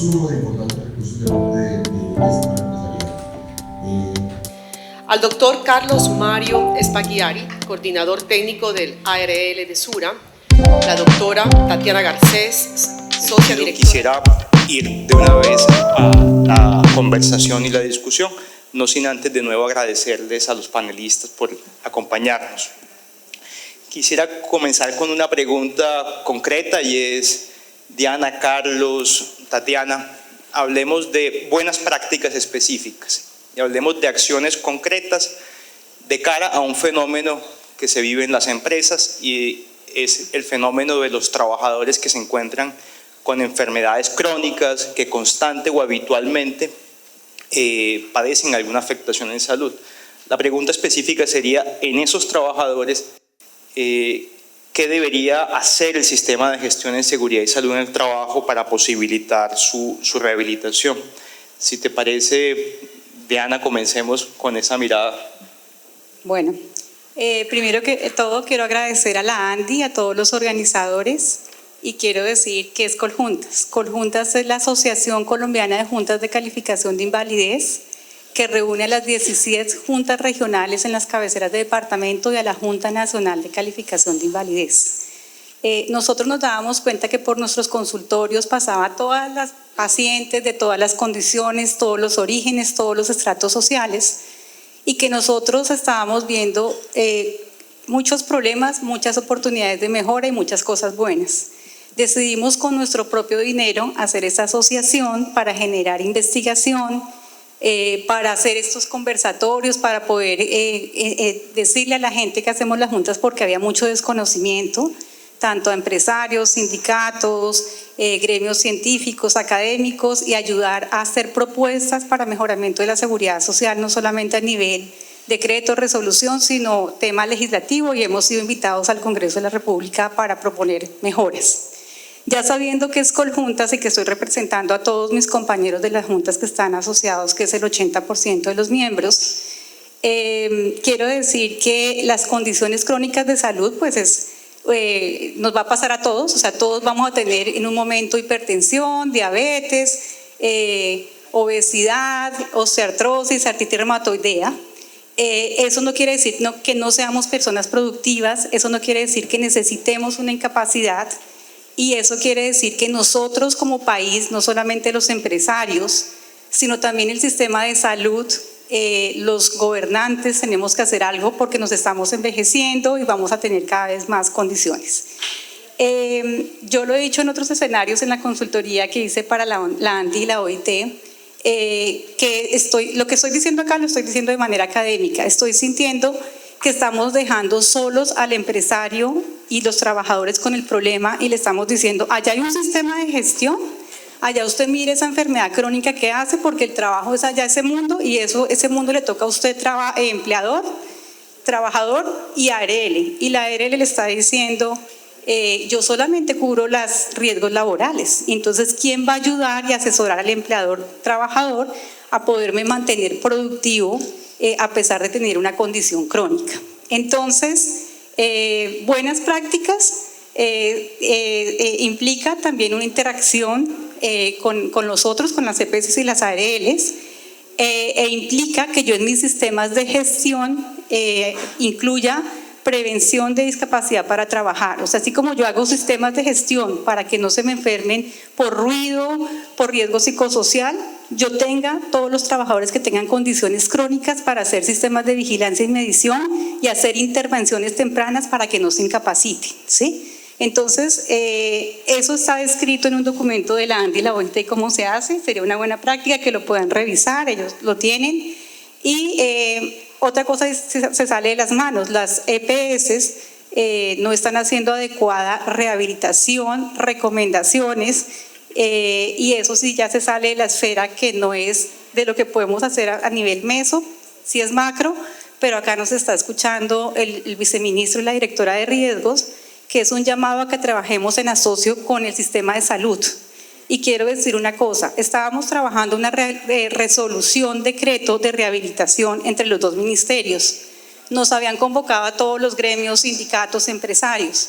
consumo de importantes recursos de esta empresarial. Al doctor Carlos Mario Spagliari, coordinador técnico del ARL de Sura, la doctora Tatiana Garcés, socia directora. Quisiera ir de una vez a la conversación y la discusión, no sin antes de nuevo agradecerles a los panelistas por acompañarnos. Quisiera comenzar con una pregunta concreta y es, Diana, Carlos, Tatiana, hablemos de buenas prácticas específicas y hablemos de acciones concretas de cara a un fenómeno que se vive en las empresas y es el fenómeno de los trabajadores que se encuentran con enfermedades crónicas que constante o habitualmente padecen alguna afectación en salud. La pregunta específica sería, en esos trabajadores, ¿qué debería hacer el sistema de gestión en seguridad y salud en el trabajo para posibilitar su rehabilitación? Si te parece, Diana, comencemos con esa mirada. Bueno, primero que todo quiero agradecer a la ANDI, a todos los organizadores, y quiero decir que es Coljuntas. Coljuntas es la Asociación Colombiana de Juntas de Calificación de Invalidez, que reúne a las 17 juntas regionales en las cabeceras de departamento y a la Junta Nacional de Calificación de Invalidez. Nosotros nos dábamos cuenta que por nuestros consultorios pasaba todas las pacientes de todas las condiciones, todos los orígenes, todos los estratos sociales, y que nosotros estábamos viendo muchos problemas, muchas oportunidades de mejora y muchas cosas buenas. Decidimos con nuestro propio dinero hacer esta asociación para generar investigación, para hacer estos conversatorios, para poder decirle a la gente que hacemos las juntas, porque había mucho desconocimiento, tanto a empresarios, sindicatos, gremios científicos, académicos, y ayudar a hacer propuestas para mejoramiento de la seguridad social, no solamente a nivel decreto, resolución, sino tema legislativo, y hemos sido invitados al Congreso de la República para proponer mejoras. Ya sabiendo que es Coljuntas y que estoy representando a todos mis compañeros de las juntas que están asociados, que es el 80% de los miembros, quiero decir que las condiciones crónicas de salud, pues nos va a pasar a todos, o sea, todos vamos a tener en un momento hipertensión, diabetes, obesidad, osteoartrosis, artritis reumatoidea. Eso no quiere decir que no seamos personas productivas, eso no quiere decir que necesitemos una incapacidad, y eso quiere decir que nosotros como país, no solamente los empresarios, sino también el sistema de salud, los gobernantes tenemos que hacer algo porque nos estamos envejeciendo y vamos a tener cada vez más condiciones. Yo lo he dicho en otros escenarios en la consultoría que hice para la ANDI y la OIT, que lo que estoy diciendo acá lo estoy diciendo de manera académica. Estoy sintiendo que estamos dejando solos al empresario y los trabajadores con el problema y le estamos diciendo, allá hay un sistema de gestión, allá usted mire esa enfermedad crónica que hace, porque el trabajo es allá ese mundo, y ese mundo le toca a usted empleador, trabajador y ARL, y la ARL le está diciendo, yo solamente cubro los riesgos laborales. Entonces, ¿quién va a ayudar y asesorar al empleador trabajador a poderme mantener productivo a pesar de tener una condición crónica? Entonces, buenas prácticas implica también una interacción con los otros, con las EPS y las ARLs, implica que yo en mis sistemas de gestión incluya prevención de discapacidad para trabajar. O sea, así como yo hago sistemas de gestión para que no se me enfermen por ruido, por riesgo psicosocial, yo tenga todos los trabajadores que tengan condiciones crónicas para hacer sistemas de vigilancia y medición y hacer intervenciones tempranas para que no se incapaciten, ¿sí? Entonces, eso está escrito en un documento de la ANDI y la OIT, cómo se hace. Sería una buena práctica que lo puedan revisar, ellos lo tienen. Y otra cosa es, se sale de las manos, las EPS no están haciendo adecuada rehabilitación, recomendaciones, y eso sí ya se sale de la esfera que no es de lo que podemos hacer a nivel meso, sí es macro, pero acá nos está escuchando el viceministro y la directora de riesgos, que es un llamado a que trabajemos en asocio con el sistema de salud. Y quiero decir una cosa, estábamos trabajando una resolución, decreto de rehabilitación entre los dos ministerios. Nos habían convocado a todos los gremios, sindicatos, empresarios.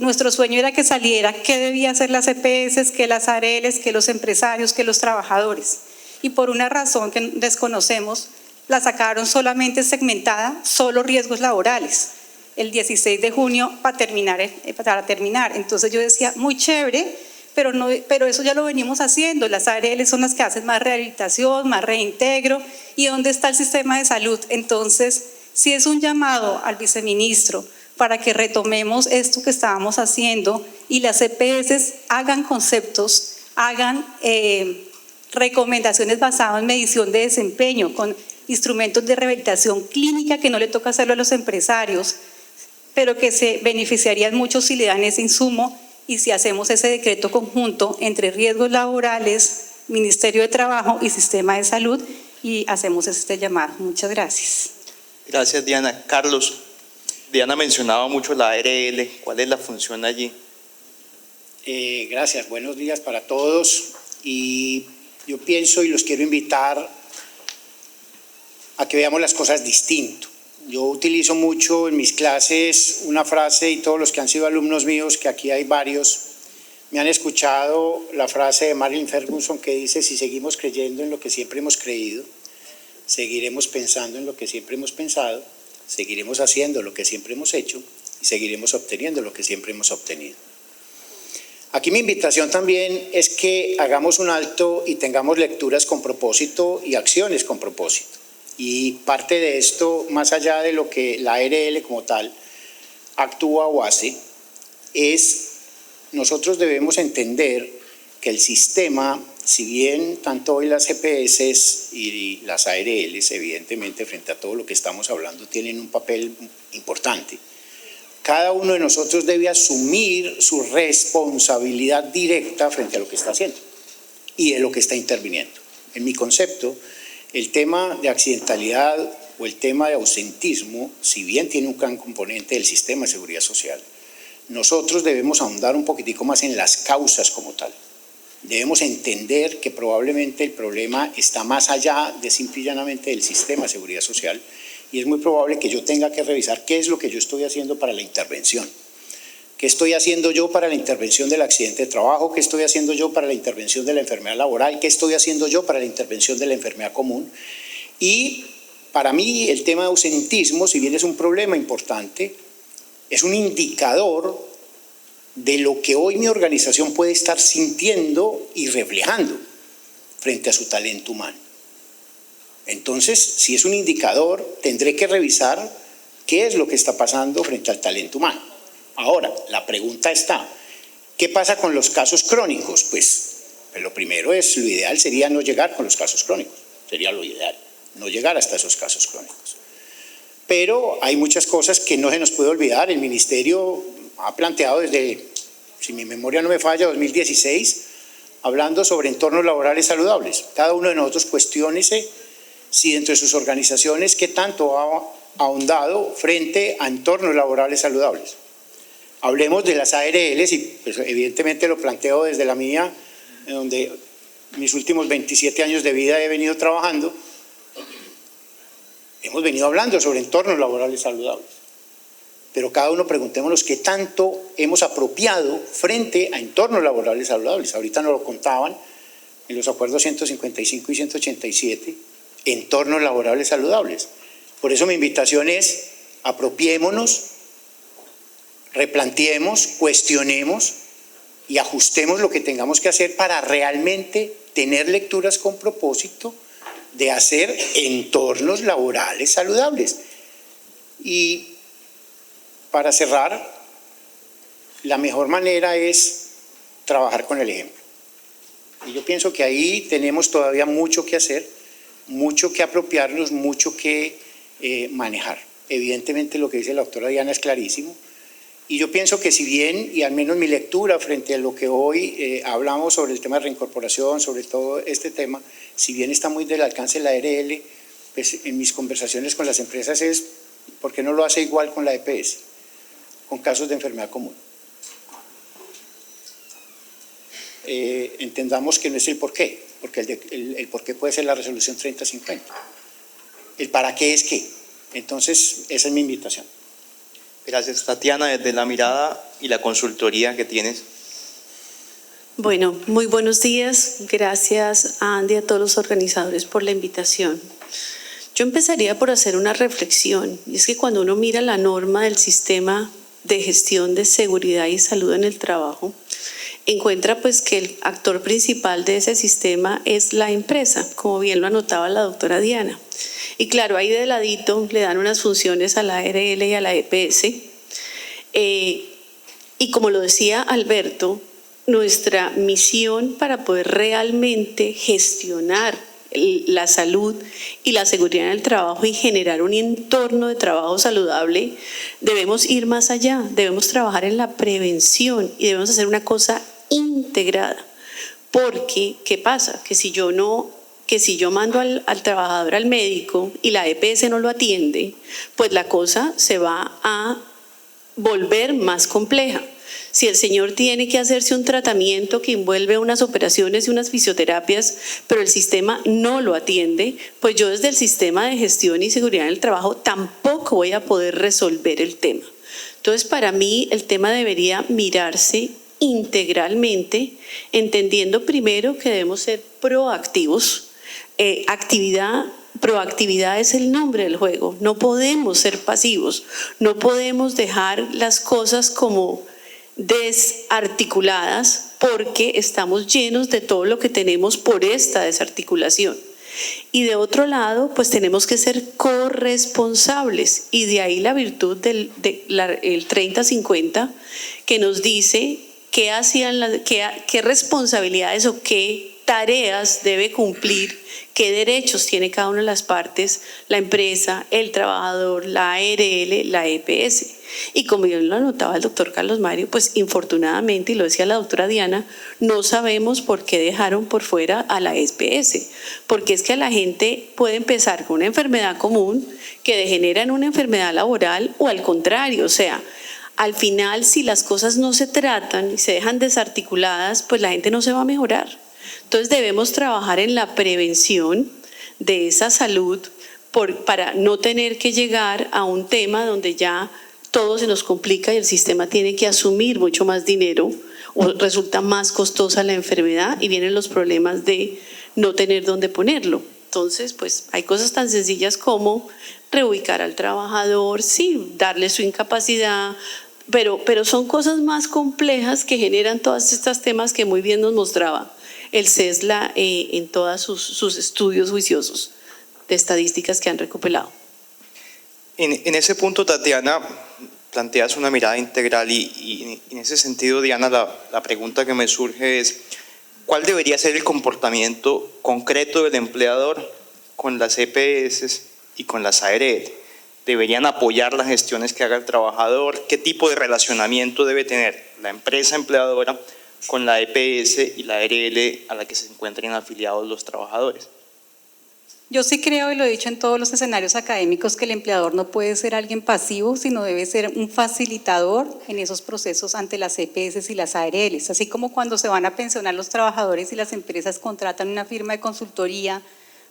Nuestro sueño era que saliera qué debía hacer las EPS, que las ARLs, que los empresarios, que los trabajadores. Y por una razón que desconocemos, la sacaron solamente segmentada, solo riesgos laborales, el 16 de junio para terminar. Entonces yo decía, muy chévere, pero eso ya lo venimos haciendo. Las ARL son las que hacen más rehabilitación, más reintegro. ¿Y dónde está el sistema de salud? Entonces, sí es un llamado al viceministro para que retomemos esto que estábamos haciendo y las EPS hagan conceptos, hagan recomendaciones basadas en medición de desempeño, con instrumentos de rehabilitación clínica que no le toca hacerlo a los empresarios, pero que se beneficiarían mucho si le dan ese insumo y si hacemos ese decreto conjunto entre riesgos laborales, Ministerio de Trabajo y Sistema de Salud, y hacemos este llamado. Muchas gracias. Gracias, Diana. Carlos, Diana mencionaba mucho la ARL. ¿Cuál es la función allí? Gracias, buenos días para todos. Y yo pienso y los quiero invitar a que veamos las cosas distinto. Yo utilizo mucho en mis clases una frase, y todos los que han sido alumnos míos, que aquí hay varios, me han escuchado la frase de Marilyn Ferguson que dice: si seguimos creyendo en lo que siempre hemos creído, seguiremos pensando en lo que siempre hemos pensado, seguiremos haciendo lo que siempre hemos hecho y seguiremos obteniendo lo que siempre hemos obtenido. Aquí mi invitación también es que hagamos un alto y tengamos lecturas con propósito y acciones con propósito. Y parte de esto, más allá de lo que la ARL como tal actúa o hace, es nosotros debemos entender que el sistema, si bien tanto hoy las EPS y las ARLs, evidentemente frente a todo lo que estamos hablando, tienen un papel importante, cada uno de nosotros debe asumir su responsabilidad directa frente a lo que está haciendo y de lo que está interviniendo. En mi concepto, el tema de accidentalidad o el tema de ausentismo, si bien tiene un gran componente del sistema de seguridad social, nosotros debemos ahondar un poquitico más en las causas como tal. Debemos entender que probablemente el problema está más allá de simple y llanamente del sistema de seguridad social, y es muy probable que yo tenga que revisar qué es lo que yo estoy haciendo para la intervención. ¿Qué estoy haciendo yo para la intervención del accidente de trabajo? ¿Qué estoy haciendo yo para la intervención de la enfermedad laboral? ¿Qué estoy haciendo yo para la intervención de la enfermedad común? Y para mí el tema de ausentismo, si bien es un problema importante, es un indicador de lo que hoy mi organización puede estar sintiendo y reflejando frente a su talento humano. Entonces, si es un indicador, tendré que revisar qué es lo que está pasando frente al talento humano. Ahora, la pregunta está, ¿qué pasa con los casos crónicos? Pues lo primero es, lo ideal sería no llegar con los casos crónicos, sería lo ideal, no llegar hasta esos casos crónicos. Pero hay muchas cosas que no se nos puede olvidar. El Ministerio ha planteado desde, si mi memoria no me falla, 2016, hablando sobre entornos laborales saludables. Cada uno de nosotros cuestiónese si dentro de sus organizaciones qué tanto ha ahondado frente a entornos laborales saludables. Hablemos de las ARLs y pues, evidentemente lo planteo desde la mía, donde mis últimos 27 años de vida he venido trabajando. Hemos venido hablando sobre entornos laborales saludables, pero cada uno preguntémonos qué tanto hemos apropiado frente a entornos laborales saludables. Ahorita nos lo contaban en los acuerdos 155 y 187, entornos laborales saludables. Por eso mi invitación es, apropiémonos, replanteemos, cuestionemos y ajustemos lo que tengamos que hacer para realmente tener lecturas con propósito de hacer entornos laborales saludables. Y para cerrar, la mejor manera es trabajar con el ejemplo. Y yo pienso que ahí tenemos todavía mucho que hacer, mucho que apropiarnos, mucho que manejar. Evidentemente lo que dice la doctora Diana es clarísimo. Y yo pienso que si bien, y al menos mi lectura frente a lo que hoy hablamos sobre el tema de reincorporación, sobre todo este tema, si bien está muy del alcance de la ARL, pues en mis conversaciones con las empresas es, ¿por qué no lo hace igual con la EPS? Con casos de enfermedad común. Entendamos que no es el por qué, porque el por qué puede ser la resolución 3050. El para qué es qué. Entonces, esa es mi invitación. Gracias, Tatiana, desde la mirada y la consultoría que tienes. Bueno, muy buenos días. Gracias a Andy y a todos los organizadores por la invitación. Yo empezaría por hacer una reflexión, y es que cuando uno mira la norma del sistema de gestión de seguridad y salud en el trabajo, encuentra pues que el actor principal de ese sistema es la empresa, como bien lo anotaba la doctora Diana. Y claro, ahí de ladito le dan unas funciones a la ARL y a la EPS. Y como lo decía Alberto, nuestra misión para poder realmente gestionar la salud y la seguridad en el trabajo y generar un entorno de trabajo saludable, debemos ir más allá, debemos trabajar en la prevención y debemos hacer una cosa integrada. Porque, ¿qué pasa? Que si yo mando al trabajador al médico y la EPS no lo atiende, pues la cosa se va a volver más compleja. Si el señor tiene que hacerse un tratamiento que envuelve unas operaciones y unas fisioterapias, pero el sistema no lo atiende, pues yo desde el sistema de gestión y seguridad en el trabajo tampoco voy a poder resolver el tema. Entonces, para mí el tema debería mirarse integralmente, entendiendo primero que debemos ser proactivos. Proactividad es el nombre del juego. No podemos ser pasivos, no podemos dejar las cosas como desarticuladas porque estamos llenos de todo lo que tenemos por esta desarticulación. Y de otro lado, pues tenemos que ser corresponsables, y de ahí la virtud el 30-50, que nos dice qué responsabilidades o qué tareas debe cumplir, qué derechos tiene cada una de las partes, la empresa, el trabajador, la ARL, la EPS. Y como bien lo anotaba el doctor Carlos Mario, pues infortunadamente, y lo decía la doctora Diana, no sabemos por qué dejaron por fuera a la EPS, porque es que la gente puede empezar con una enfermedad común que degenera en una enfermedad laboral, o al contrario, o sea, al final, si las cosas no se tratan y se dejan desarticuladas, pues la gente no se va a mejorar. Entonces debemos trabajar en la prevención de esa salud para no tener que llegar a un tema donde ya todo se nos complica y el sistema tiene que asumir mucho más dinero o resulta más costosa la enfermedad y vienen los problemas de no tener dónde ponerlo. Entonces, pues hay cosas tan sencillas como reubicar al trabajador, sí, darle su incapacidad, pero son cosas más complejas que generan todos estos temas que muy bien nos mostraba el CESLA en todos sus estudios juiciosos de estadísticas que han recopilado. En ese punto, Tatiana, planteas una mirada integral y en ese sentido, Diana, la pregunta que me surge es: ¿cuál debería ser el comportamiento concreto del empleador con las EPS y con las ARL? ¿Deberían apoyar las gestiones que haga el trabajador? ¿Qué tipo de relacionamiento debe tener la empresa empleadora con la EPS y la ARL a la que se encuentren afiliados los trabajadores? Yo sí creo, y lo he dicho en todos los escenarios académicos, que el empleador no puede ser alguien pasivo, sino debe ser un facilitador en esos procesos ante las EPS y las ARLs. Así como cuando se van a pensionar los trabajadores y las empresas contratan una firma de consultoría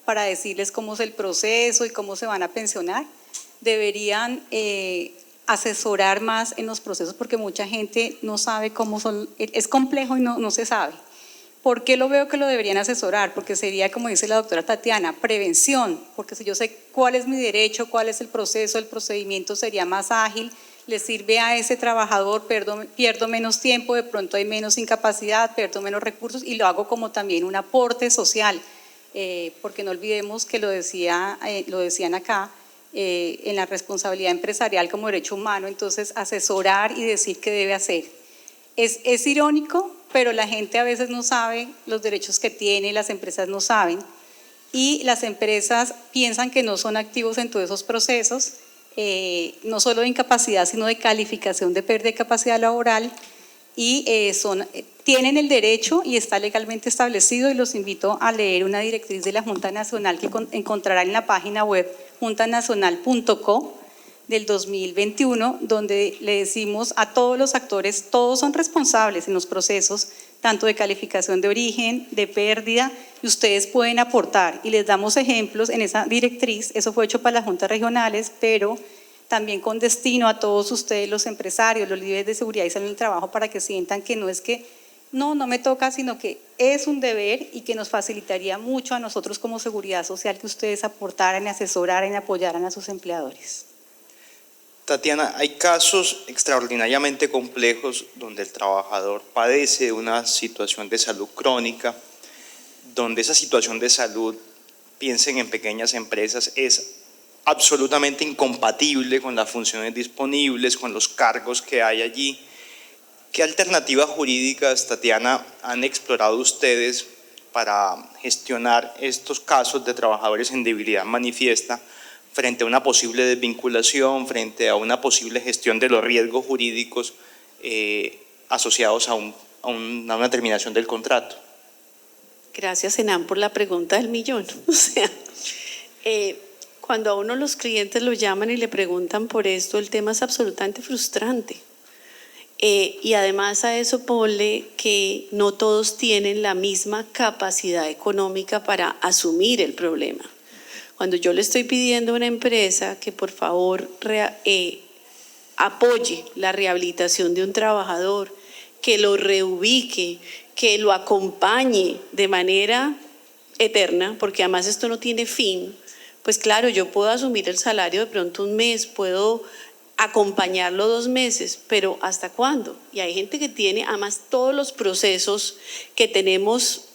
para decirles cómo es el proceso y cómo se van a pensionar, deberían asesorar más en los procesos, porque mucha gente no sabe cómo son, es complejo y no se sabe. ¿Por qué lo veo que lo deberían asesorar? Porque sería, como dice la doctora Tatiana, prevención, porque si yo sé cuál es mi derecho, cuál es el proceso, el procedimiento sería más ágil, le sirve a ese trabajador, pierdo menos tiempo, de pronto hay menos incapacidad, pierdo menos recursos y lo hago como también un aporte social, porque no olvidemos que lo decían acá, en la responsabilidad empresarial como derecho humano, entonces asesorar y decir qué debe hacer. Es irónico, pero la gente a veces no sabe los derechos que tiene, las empresas no saben, y las empresas piensan que no son activos en todos esos procesos, no solo de incapacidad, sino de calificación de pérdida de capacidad laboral, y tienen el derecho y está legalmente establecido, y los invito a leer una directriz de la Junta Nacional que encontrarán en la página web juntanacional.co del 2021, donde le decimos a todos los actores, todos son responsables en los procesos, tanto de calificación de origen, de pérdida, y ustedes pueden aportar, y les damos ejemplos en esa directriz. Eso fue hecho para las juntas regionales, pero también con destino a todos ustedes, los empresarios, los líderes de seguridad y salud en el trabajo, para que sientan que no es que no me toca, sino que es un deber y que nos facilitaría mucho a nosotros como seguridad social que ustedes aportaran, asesoraran y apoyaran a sus empleadores. Tatiana, hay casos extraordinariamente complejos donde el trabajador padece de una situación de salud crónica, donde esa situación de salud, piensen en pequeñas empresas, es absolutamente incompatible con las funciones disponibles, con los cargos que hay allí. ¿Qué alternativas jurídicas, Tatiana, han explorado ustedes para gestionar estos casos de trabajadores en debilidad manifiesta frente a una posible desvinculación, frente a una posible gestión de los riesgos jurídicos asociados a una terminación del contrato? Gracias, Enan, por la pregunta del millón. O sea, cuando a uno los clientes lo llaman y le preguntan por esto, el tema es absolutamente frustrante. Y además a eso ponle que no todos tienen la misma capacidad económica para asumir el problema. Cuando yo le estoy pidiendo a una empresa que por favor apoye la rehabilitación de un trabajador, que lo reubique, que lo acompañe de manera eterna, porque además esto no tiene fin, pues claro, yo puedo asumir el salario de pronto un mes, puedo acompañarlo 2 meses, pero ¿hasta cuándo? Y hay gente que tiene además todos los procesos que tenemos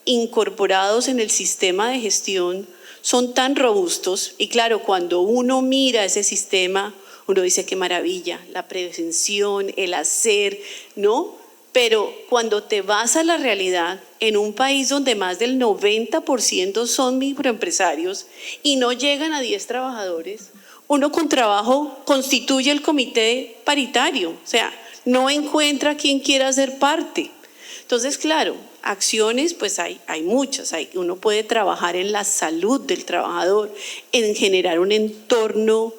incorporados en el sistema de gestión, son tan robustos, y claro, cuando uno mira ese sistema, uno dice qué maravilla, la prevención, el hacer, ¿no? Pero cuando te vas a la realidad, en un país donde más del 90% son microempresarios y no llegan a 10 trabajadores, uno con trabajo constituye el comité paritario, o sea, no encuentra quien quiera ser parte. Entonces, claro, acciones pues hay muchas, uno puede trabajar en la salud del trabajador, en generar un entorno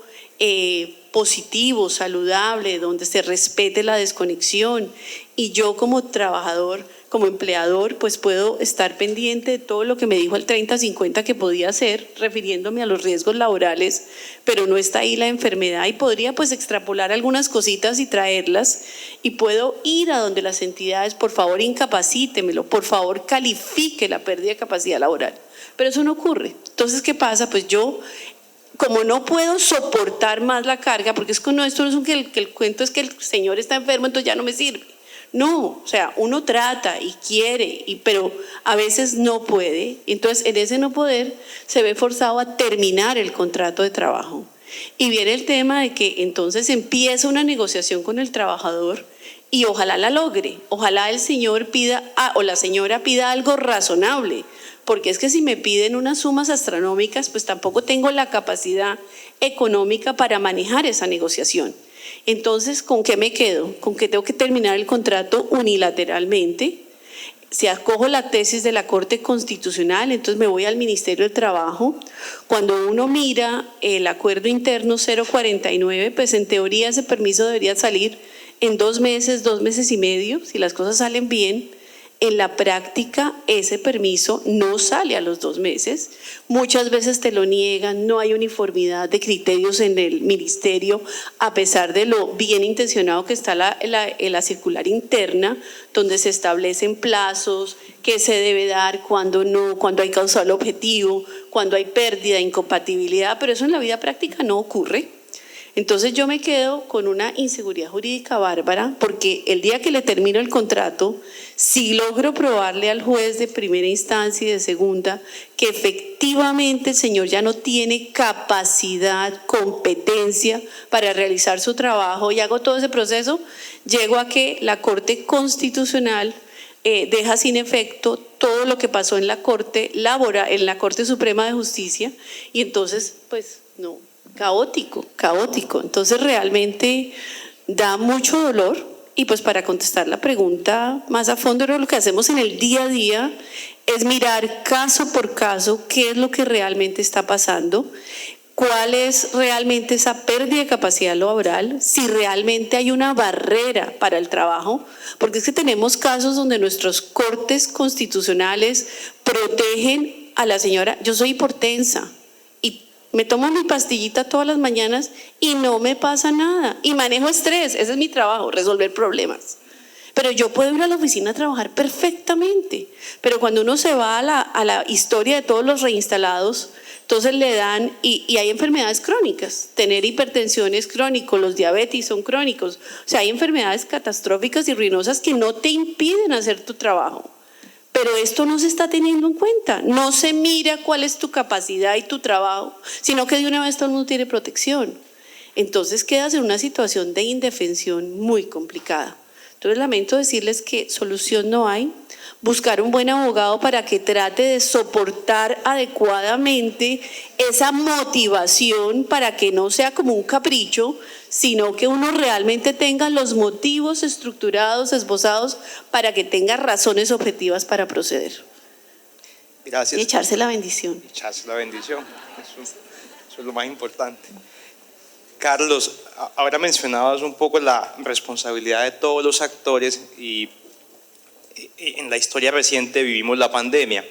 positivo, saludable, donde se respete la desconexión, y yo como trabajador, como empleador, pues puedo estar pendiente de todo lo que me dijo el 30-50 que podía hacer, refiriéndome a los riesgos laborales, pero no está ahí la enfermedad, y podría pues extrapolar algunas cositas y traerlas, y puedo ir a donde las entidades, por favor incapacítemelo, por favor califique la pérdida de capacidad laboral, pero eso no ocurre. Entonces, ¿qué pasa? Pues yo, como no puedo soportar más la carga, porque esto no es que el cuento es que el señor está enfermo, entonces ya no me sirve. No, o sea, uno trata y quiere, pero a veces no puede. Entonces, en ese no poder se ve forzado a terminar el contrato de trabajo. Y viene el tema de que entonces empieza una negociación con el trabajador y ojalá la logre. Ojalá el señor pida o la señora pida algo razonable. Porque es que si me piden unas sumas astronómicas, pues tampoco tengo la capacidad económica para manejar esa negociación. Entonces, ¿con qué me quedo? Con que tengo que terminar el contrato unilateralmente. Si acojo la tesis de la Corte Constitucional, entonces me voy al Ministerio del Trabajo. Cuando uno mira el acuerdo interno 049, pues en teoría ese permiso debería salir en 2 meses, 2 meses y medio, si las cosas salen bien. En la práctica, ese permiso no sale a los 2 meses. Muchas veces te lo niegan, no hay uniformidad de criterios en el ministerio, a pesar de lo bien intencionado que está la circular interna, donde se establecen plazos, qué se debe dar, cuándo no, cuándo hay causal objetivo, cuándo hay pérdida, incompatibilidad, pero eso en la vida práctica no ocurre. Entonces yo me quedo con una inseguridad jurídica bárbara, porque el día que le termino el contrato, si logro probarle al juez de primera instancia y de segunda que efectivamente el señor ya no tiene capacidad, competencia para realizar su trabajo, y hago todo ese proceso, llego a que la Corte Constitucional deja sin efecto todo lo que pasó en la Corte en la Corte Suprema de Justicia, y entonces pues no. Caótico. Entonces realmente da mucho dolor. Y pues para contestar la pregunta más a fondo, lo que hacemos en el día a día es mirar caso por caso qué es lo que realmente está pasando, cuál es realmente esa pérdida de capacidad laboral, si realmente hay una barrera para el trabajo, porque es que tenemos casos donde nuestros cortes constitucionales protegen a la señora. Yo soy hipotensa, Me tomo mi pastillita todas las mañanas y no me pasa nada. Y manejo estrés, ese es mi trabajo, resolver problemas. Pero yo puedo ir a la oficina a trabajar perfectamente. Pero cuando uno se va a la historia de todos los reinstalados, entonces le dan, y hay enfermedades crónicas. Tener hipertensión es crónico, los diabetes son crónicos. O sea, hay enfermedades catastróficas y ruinosas que no te impiden hacer tu trabajo. Pero esto no se está teniendo en cuenta. No se mira cuál es tu capacidad y tu trabajo, sino que de una vez todo el mundo tiene protección. Entonces quedas en una situación de indefensión muy complicada. Entonces lamento decirles que solución no hay. Buscar un buen abogado para que trate de soportar adecuadamente esa motivación para que no sea como un capricho, sino que uno realmente tenga los motivos estructurados, esbozados, para que tenga razones objetivas para proceder. Gracias. Y echarse la bendición. Echarse la bendición, eso es lo más importante. Carlos, ahora mencionabas un poco la responsabilidad de todos los actores y en la historia reciente vivimos la pandemia.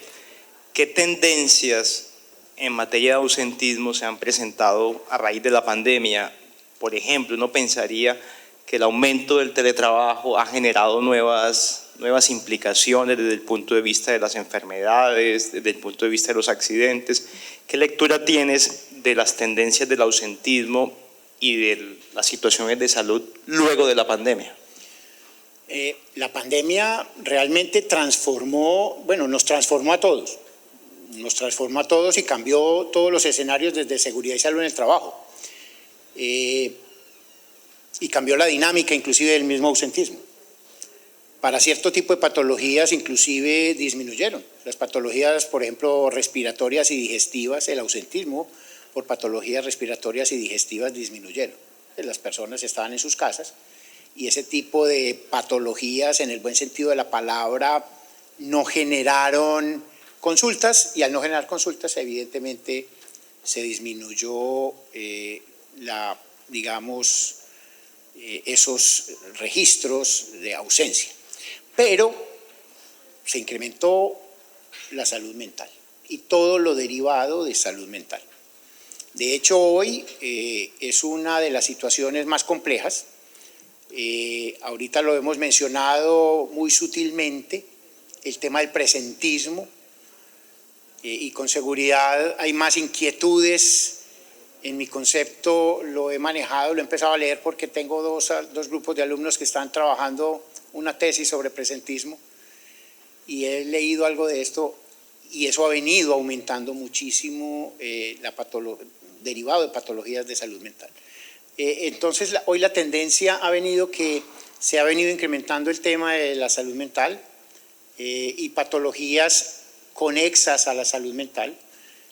¿Qué tendencias en materia de ausentismo se han presentado a raíz de la pandemia? Por ejemplo, uno pensaría que el aumento del teletrabajo ha generado nuevas implicaciones desde el punto de vista de las enfermedades, desde el punto de vista de los accidentes. ¿Qué lectura tienes de las tendencias del ausentismo y de las situaciones de salud luego de la pandemia? La pandemia realmente nos transformó a todos. Nos transformó a todos y cambió todos los escenarios desde seguridad y salud en el trabajo. Y cambió la dinámica inclusive del mismo ausentismo. Para cierto tipo de patologías inclusive disminuyeron. Las patologías, por ejemplo, respiratorias y digestivas, el ausentismo por patologías respiratorias y digestivas disminuyeron. Las personas estaban en sus casas y ese tipo de patologías, en el buen sentido de la palabra, no generaron consultas, y al no generar consultas evidentemente se disminuyó esos registros de ausencia. Pero se incrementó la salud mental y todo lo derivado de salud mental. De hecho, hoy es una de las situaciones más complejas. Ahorita lo hemos mencionado muy sutilmente, el tema del presentismo, y con seguridad hay más inquietudes. En mi concepto lo he manejado, lo he empezado a leer porque tengo dos grupos de alumnos que están trabajando una tesis sobre presentismo y he leído algo de esto y eso ha venido aumentando muchísimo derivado de patologías de salud mental. Entonces hoy la tendencia ha venido que se ha venido incrementando el tema de la salud mental y patologías conexas a la salud mental.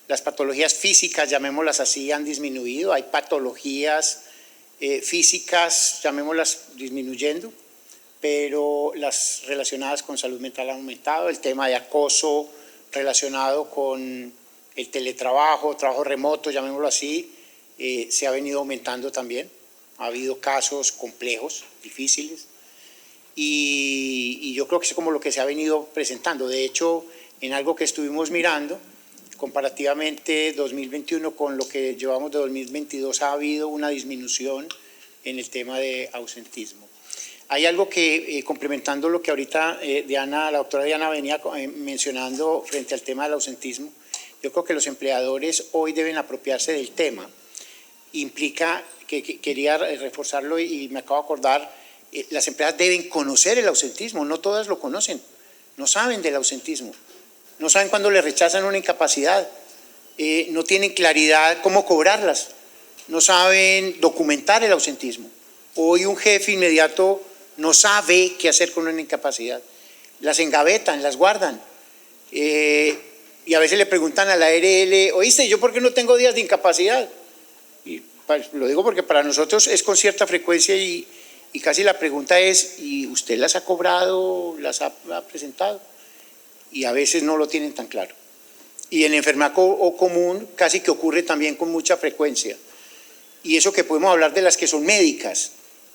Las patologías físicas, llamémoslas así, han disminuido. Hay patologías físicas, llamémoslas disminuyendo, pero las relacionadas con salud mental han aumentado. El tema de acoso relacionado con el teletrabajo, trabajo remoto, llamémoslo así, se ha venido aumentando también. Ha habido casos complejos, difíciles, y yo creo que es como lo que se ha venido presentando. De hecho, en algo que estuvimos mirando, comparativamente 2021 con lo que llevamos de 2022, ha habido una disminución en el tema de ausentismo. Hay algo que, complementando lo que ahorita la doctora Diana venía mencionando frente al tema del ausentismo, yo creo que los empleadores hoy deben apropiarse del tema. Implica, que quería reforzarlo y me acabo de acordar, las empresas deben conocer el ausentismo, no todas lo conocen, no saben del ausentismo. No saben cuándo le rechazan una incapacidad, no tienen claridad cómo cobrarlas, no saben documentar el ausentismo. Hoy un jefe inmediato no sabe qué hacer con una incapacidad, las engavetan, las guardan, y a veces le preguntan a la ARL, oíste, ¿yo por qué no tengo días de incapacidad? Y lo digo porque para nosotros es con cierta frecuencia y casi la pregunta es, ¿y usted las ha cobrado, las ha presentado? Y a veces no lo tienen tan claro. Y en enfermedad común casi que ocurre también con mucha frecuencia. Y eso que podemos hablar de las que son médicas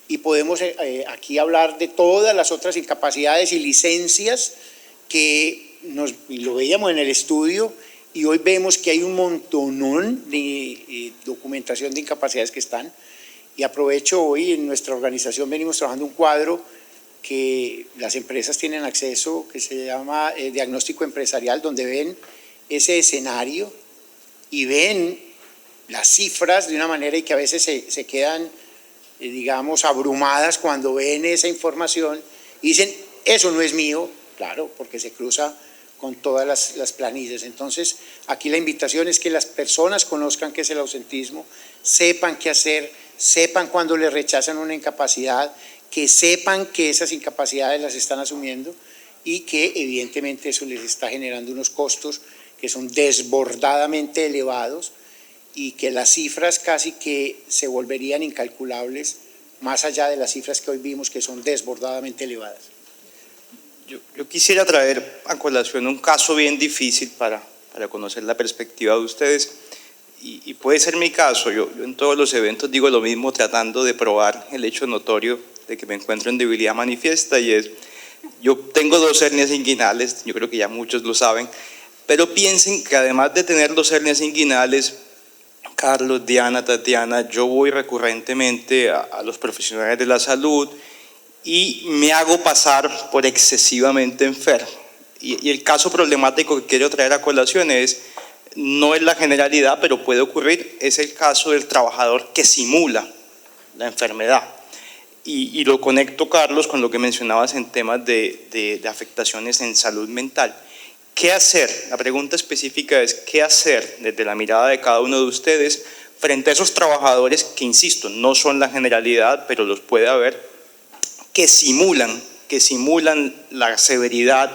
y podemos aquí hablar de todas las otras incapacidades y licencias que y lo veíamos en el estudio, y hoy vemos que hay un montonón de documentación de incapacidades que están, y aprovecho hoy, en nuestra organización venimos trabajando un cuadro que las empresas tienen acceso, que se llama diagnóstico empresarial, donde ven ese escenario y ven las cifras de una manera y que a veces se quedan, digamos, abrumadas cuando ven esa información y dicen, eso no es mío, claro, porque se cruza con todas las planillas. Entonces, aquí la invitación es que las personas conozcan qué es el ausentismo, sepan qué hacer, sepan cuando les rechazan una incapacidad, que sepan que esas incapacidades las están asumiendo y que evidentemente eso les está generando unos costos que son desbordadamente elevados y que las cifras casi que se volverían incalculables más allá de las cifras que hoy vimos que son desbordadamente elevadas. Yo quisiera traer a colación un caso bien difícil para conocer la perspectiva de ustedes y puede ser mi caso. Yo en todos los eventos digo lo mismo, tratando de probar el hecho notorio de que me encuentro en debilidad manifiesta, y es, yo tengo 2 hernias inguinales, yo creo que ya muchos lo saben, pero piensen que además de tener 2 hernias inguinales, Carlos, Diana, Tatiana, yo voy recurrentemente a los profesionales de la salud y me hago pasar por excesivamente enfermo. Y el caso problemático que quiero traer a colación no es la generalidad, pero puede ocurrir, es el caso del trabajador que simula la enfermedad. Y lo conecto, Carlos, con lo que mencionabas en temas de afectaciones en salud mental. ¿Qué hacer? La pregunta específica es, ¿qué hacer desde la mirada de cada uno de ustedes frente a esos trabajadores que, insisto, no son la generalidad, pero los puede haber, que simulan la severidad,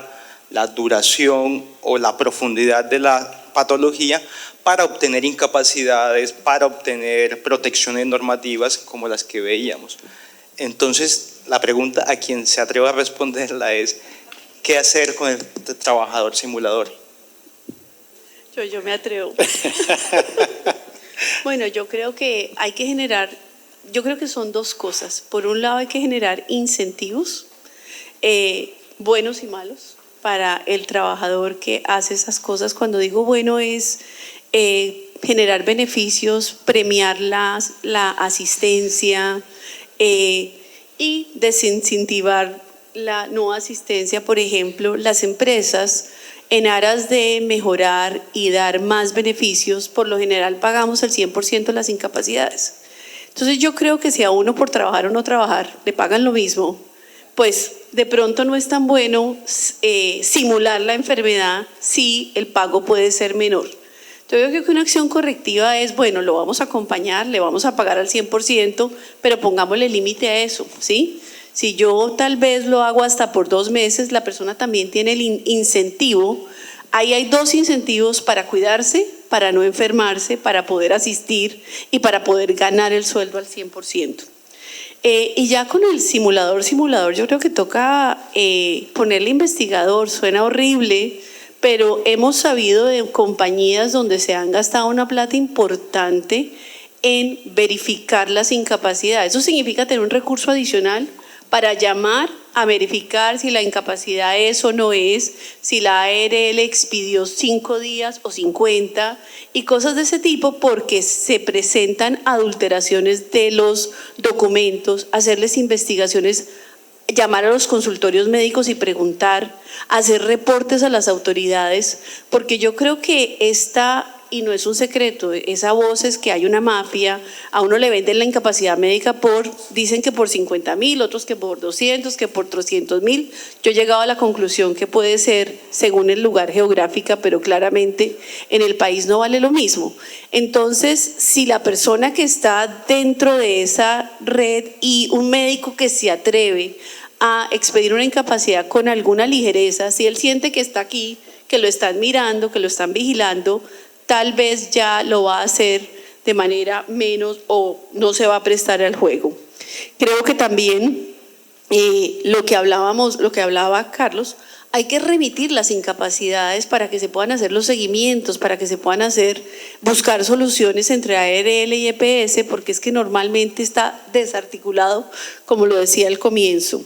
la duración o la profundidad de la patología para obtener incapacidades, para obtener protecciones normativas como las que veíamos? Entonces, la pregunta a quien se atreva a responderla es, ¿qué hacer con el trabajador simulador? Yo me atrevo. Bueno, yo creo que hay que generar, yo creo que son 2 cosas. Por un lado hay que generar incentivos, buenos y malos, para el trabajador que hace esas cosas. Cuando digo bueno es generar beneficios, premiar la asistencia, y desincentivar la no asistencia. Por ejemplo, las empresas, en aras de mejorar y dar más beneficios, por lo general pagamos el 100% de las incapacidades. Entonces yo creo que si a uno por trabajar o no trabajar le pagan lo mismo, pues de pronto no es tan bueno simular la enfermedad si el pago puede ser menor. Yo creo que una acción correctiva es, bueno, lo vamos a acompañar, le vamos a pagar al 100%, pero pongámosle límite a eso, ¿sí? Si yo tal vez lo hago hasta por 2 meses, la persona también tiene el incentivo. Ahí hay 2 incentivos para cuidarse, para no enfermarse, para poder asistir y para poder ganar el sueldo al 100%. Y ya con el simulador, yo creo que toca ponerle investigador, suena horrible, pero hemos sabido de compañías donde se han gastado una plata importante en verificar las incapacidades. Eso significa tener un recurso adicional para llamar a verificar si la incapacidad es o no es, si la ARL expidió 5 días o 50 y cosas de ese tipo, porque se presentan adulteraciones de los documentos, hacerles investigaciones, llamar a los consultorios médicos y preguntar, hacer reportes a las autoridades, porque yo creo que y no es un secreto, esa voz es que hay una mafia, a uno le venden la incapacidad médica dicen que por 50.000, otros que por 200, que por 300.000. Yo he llegado a la conclusión que puede ser según el lugar geográfico, pero claramente en el país no vale lo mismo. Entonces, si la persona que está dentro de esa red y un médico que se atreve a expedir una incapacidad con alguna ligereza, si él siente que está aquí, que lo están mirando, que lo están vigilando, tal vez ya lo va a hacer de manera menos o no se va a prestar al juego. Creo que también lo que hablaba Carlos, hay que remitir las incapacidades para que se puedan hacer los seguimientos, para que se puedan buscar soluciones entre ARL y EPS, porque es que normalmente está desarticulado, como lo decía al comienzo.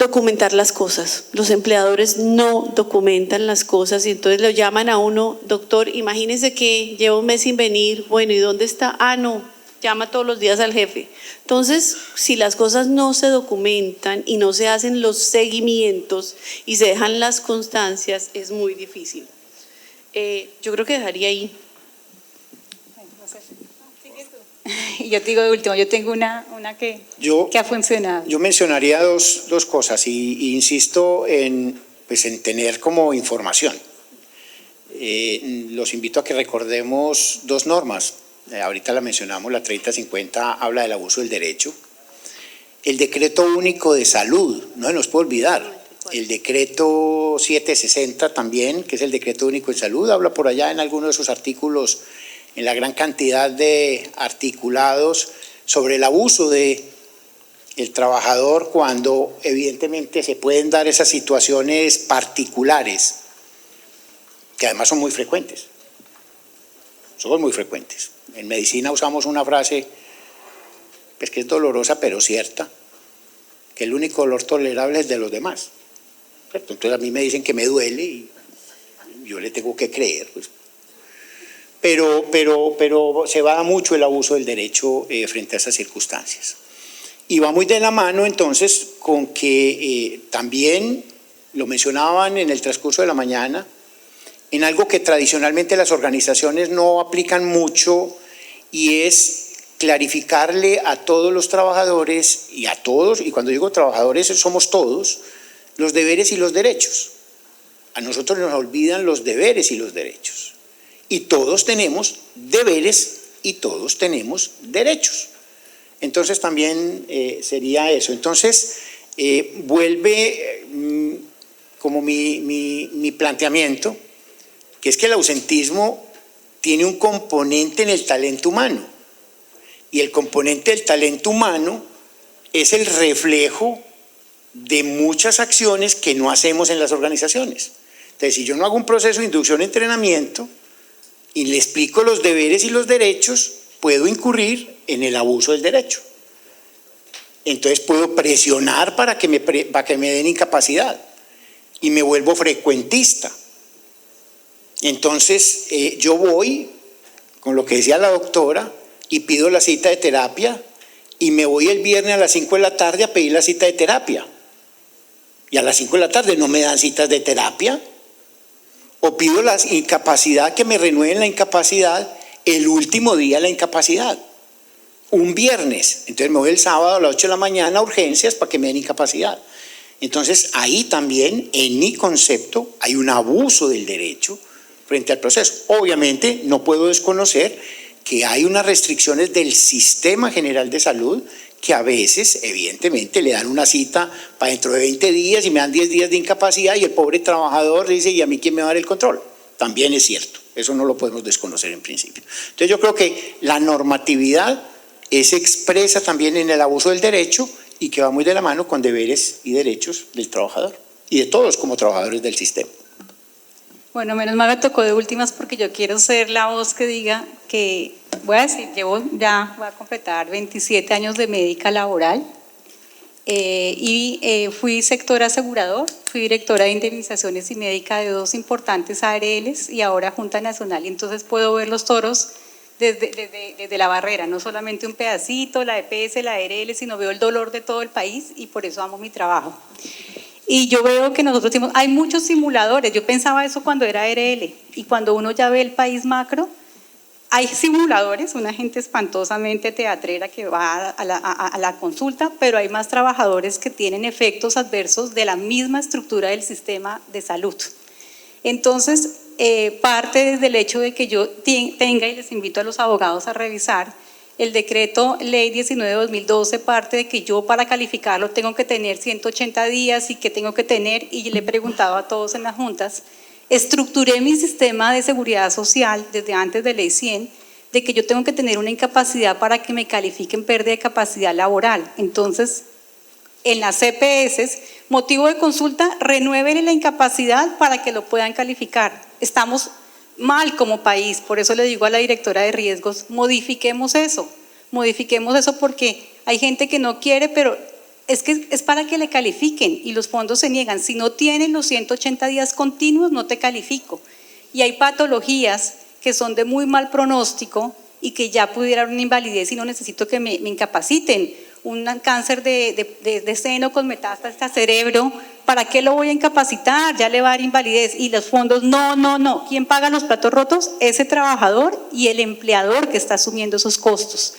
documentar las cosas. Los empleadores no documentan las cosas y entonces lo llaman a uno, doctor, imagínese que llevo un mes sin venir, bueno, ¿y dónde está? Ah, no, llama todos los días al jefe. Entonces, si las cosas no se documentan y no se hacen los seguimientos y se dejan las constancias, es muy difícil. Yo creo que dejaría ahí. Y yo te digo de último, yo tengo una que ha funcionado. Yo mencionaría dos cosas y insisto en tener como información. Los invito a que recordemos dos normas. Ahorita la mencionamos, la 3050 habla del abuso del derecho. El decreto único de salud, no se nos puede olvidar. El decreto 760 también, que es el decreto único de salud, habla por allá en algunos de sus artículos, en la gran cantidad de articulados sobre el abuso del trabajador cuando evidentemente se pueden dar esas situaciones particulares, que además son muy frecuentes. Son muy frecuentes. En medicina usamos una frase pues, que es dolorosa pero cierta, que el único dolor tolerable es de los demás. Entonces a mí me dicen que me duele y yo le tengo que creer, pues. Pero se va mucho el abuso del derecho frente a esas circunstancias. Y va muy de la mano entonces con que también, lo mencionaban en el transcurso de la mañana, en algo que tradicionalmente las organizaciones no aplican mucho y es clarificarle a todos los trabajadores y a todos, y cuando digo trabajadores somos todos, los deberes y los derechos. A nosotros nos olvidan los deberes y los derechos. Y todos tenemos deberes y todos tenemos derechos. Entonces también sería eso. Entonces vuelve como mi planteamiento, que es que el ausentismo tiene un componente en el talento humano. Y el componente del talento humano es el reflejo de muchas acciones que no hacemos en las organizaciones. Entonces, si yo no hago un proceso de inducción y entrenamiento, y le explico los deberes y los derechos, puedo incurrir en el abuso del derecho. Entonces puedo presionar para que me den incapacidad y me vuelvo frecuentista. Entonces yo voy, con lo que decía la doctora, y pido la cita de terapia y me voy el viernes a las 5 de la tarde a pedir la cita de terapia. Y a las 5 de la tarde no me dan citas de terapia. O pido la incapacidad, que me renueven la incapacidad el último día de la incapacidad, un viernes. Entonces me voy el sábado a las 8 de la mañana a urgencias para que me den incapacidad. Entonces ahí también, en mi concepto, hay un abuso del derecho frente al proceso. Obviamente no puedo desconocer que hay unas restricciones del sistema general de salud que a veces, evidentemente, le dan una cita para dentro de 20 días y me dan 10 días de incapacidad y el pobre trabajador dice, ¿y a mí quién me va a dar el control? También es cierto, eso no lo podemos desconocer en principio. Entonces yo creo que la normatividad es expresa también en el abuso del derecho y que va muy de la mano con deberes y derechos del trabajador y de todos como trabajadores del sistema. Bueno, menos mal me tocó de últimas porque yo quiero ser la voz que diga que, voy a decir, voy a completar 27 años de médica laboral y fui sector asegurador, fui directora de indemnizaciones y médica de dos importantes ARLs y ahora Junta Nacional, y entonces puedo ver los toros desde la barrera, no solamente un pedacito, la EPS, la ARL, sino veo el dolor de todo el país y por eso amo mi trabajo. Y yo veo que nosotros tenemos, hay muchos simuladores, yo pensaba eso cuando era ARL, y cuando uno ya ve el país macro, hay simuladores, una gente espantosamente teatrera que va a la consulta, pero hay más trabajadores que tienen efectos adversos de la misma estructura del sistema de salud. Entonces, parte desde el hecho de que yo tenga, y les invito a los abogados a revisar, el decreto ley 19/2012 parte de que yo para calificarlo tengo que tener 180 días y que tengo que tener, y le he preguntado a todos en las juntas, estructuré mi sistema de seguridad social desde antes de ley 100, de que yo tengo que tener una incapacidad para que me califiquen pérdida de capacidad laboral. Entonces, en las CPS, motivo de consulta, renuévenle la incapacidad para que lo puedan calificar. Estamos mal como país, por eso le digo a la directora de riesgos, modifiquemos eso porque hay gente que no quiere, pero es que es para que le califiquen y los fondos se niegan. Si no tienen los 180 días continuos, no te califico. Y hay patologías que son de muy mal pronóstico y que ya pudiera haber una invalidez y no necesito que me incapaciten. Un cáncer de seno con metástasis a cerebro, ¿para qué lo voy a incapacitar? Ya le va a dar invalidez. Y los fondos, no. ¿Quién paga los platos rotos? Ese trabajador y el empleador que está asumiendo esos costos.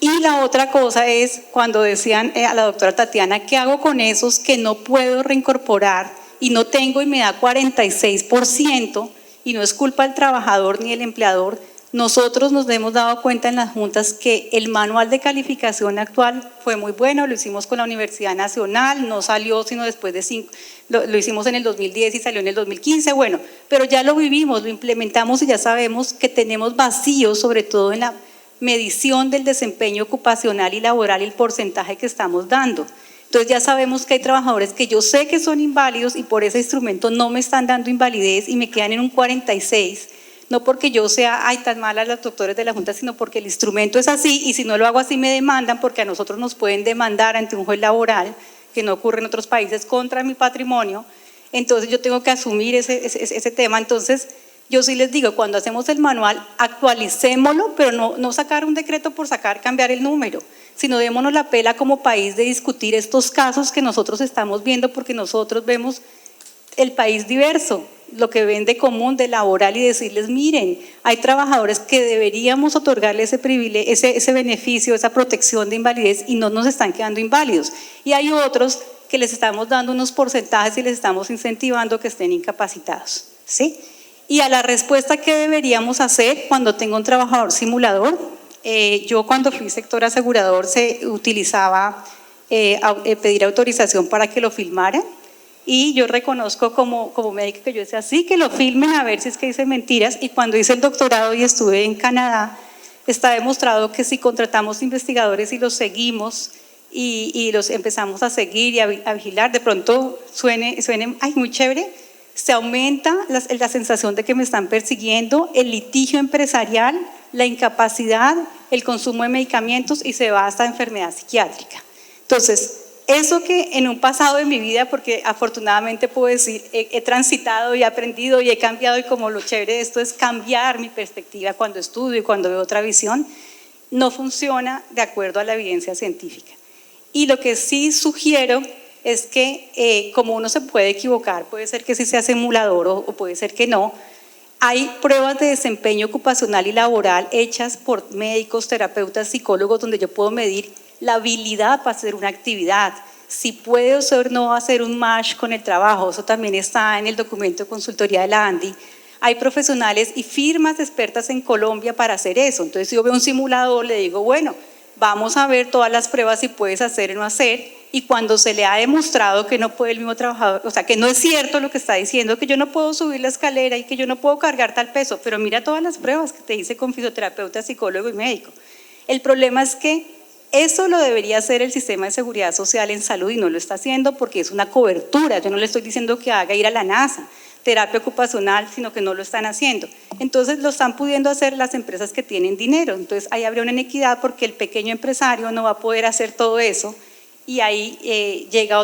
Y la otra cosa es cuando decían a la doctora Tatiana, ¿qué hago con esos que no puedo reincorporar y no tengo y me da 46%? Y no es culpa del trabajador ni del empleador. Nosotros nos hemos dado cuenta en las juntas que el manual de calificación actual fue muy bueno, lo hicimos con la Universidad Nacional, no salió sino después de 5, lo hicimos en el 2010 y salió en el 2015, bueno, pero ya lo vivimos, lo implementamos y ya sabemos que tenemos vacíos, sobre todo en la medición del desempeño ocupacional y laboral y el porcentaje que estamos dando. Entonces ya sabemos que hay trabajadores que yo sé que son inválidos y por ese instrumento no me están dando invalidez y me quedan en un 46%. No porque yo sea tan mala los doctores de la Junta, sino porque el instrumento es así y si no lo hago así me demandan, porque a nosotros nos pueden demandar ante un juez laboral, que no ocurre en otros países, contra mi patrimonio. Entonces yo tengo que asumir ese tema. Entonces yo sí les digo, cuando hacemos el manual, actualicémoslo, pero no sacar un decreto por cambiar el número, sino démonos la pela como país de discutir estos casos que nosotros estamos viendo, porque nosotros vemos el país diverso, lo que ven de común, de laboral, y decirles, miren, hay trabajadores que deberíamos otorgarle ese privilegio, ese beneficio, esa protección de invalidez y no nos están quedando inválidos. Y hay otros que les estamos dando unos porcentajes y les estamos incentivando que estén incapacitados, ¿sí? Y a la respuesta que deberíamos hacer cuando tengo un trabajador simulador, yo cuando fui sector asegurador se utilizaba pedir autorización para que lo filmaran. Y yo reconozco como médica que yo decía, sí, que lo filmen a ver si es que dicen mentiras. Y cuando hice el doctorado y estuve en Canadá, está demostrado que si contratamos investigadores y los seguimos y los empezamos a seguir y a vigilar, de pronto suene muy chévere, se aumenta la sensación de que me están persiguiendo, el litigio empresarial, la incapacidad, el consumo de medicamentos y se va hasta enfermedad psiquiátrica. Entonces, eso que en un pasado de mi vida, porque afortunadamente puedo decir, he transitado y he aprendido y he cambiado, y como lo chévere de esto es cambiar mi perspectiva cuando estudio y cuando veo otra visión, no funciona de acuerdo a la evidencia científica. Y lo que sí sugiero es que como uno se puede equivocar, puede ser que sí sea simulador o puede ser que no, hay pruebas de desempeño ocupacional y laboral hechas por médicos, terapeutas, psicólogos, donde yo puedo medir la habilidad para hacer una actividad, si puede o no hacer un match con el trabajo. Eso también está en el documento de consultoría de la ANDI. Hay profesionales y firmas expertas en Colombia para hacer eso. Entonces si yo veo un simulador, le digo, bueno, vamos a ver todas las pruebas si puedes hacer o no hacer, y cuando se le ha demostrado que no puede el mismo trabajador, o sea, que no es cierto lo que está diciendo, que yo no puedo subir la escalera y que yo no puedo cargar tal peso, pero mira todas las pruebas que te hice con fisioterapeuta, psicólogo y médico. El problema es que eso lo debería hacer el sistema de seguridad social en salud y no lo está haciendo porque es una cobertura. Yo no le estoy diciendo que haga ir a la NASA, terapia ocupacional, sino que no lo están haciendo. Entonces lo están pudiendo hacer las empresas que tienen dinero. Entonces ahí habría una inequidad porque el pequeño empresario no va a poder hacer todo eso y ahí llega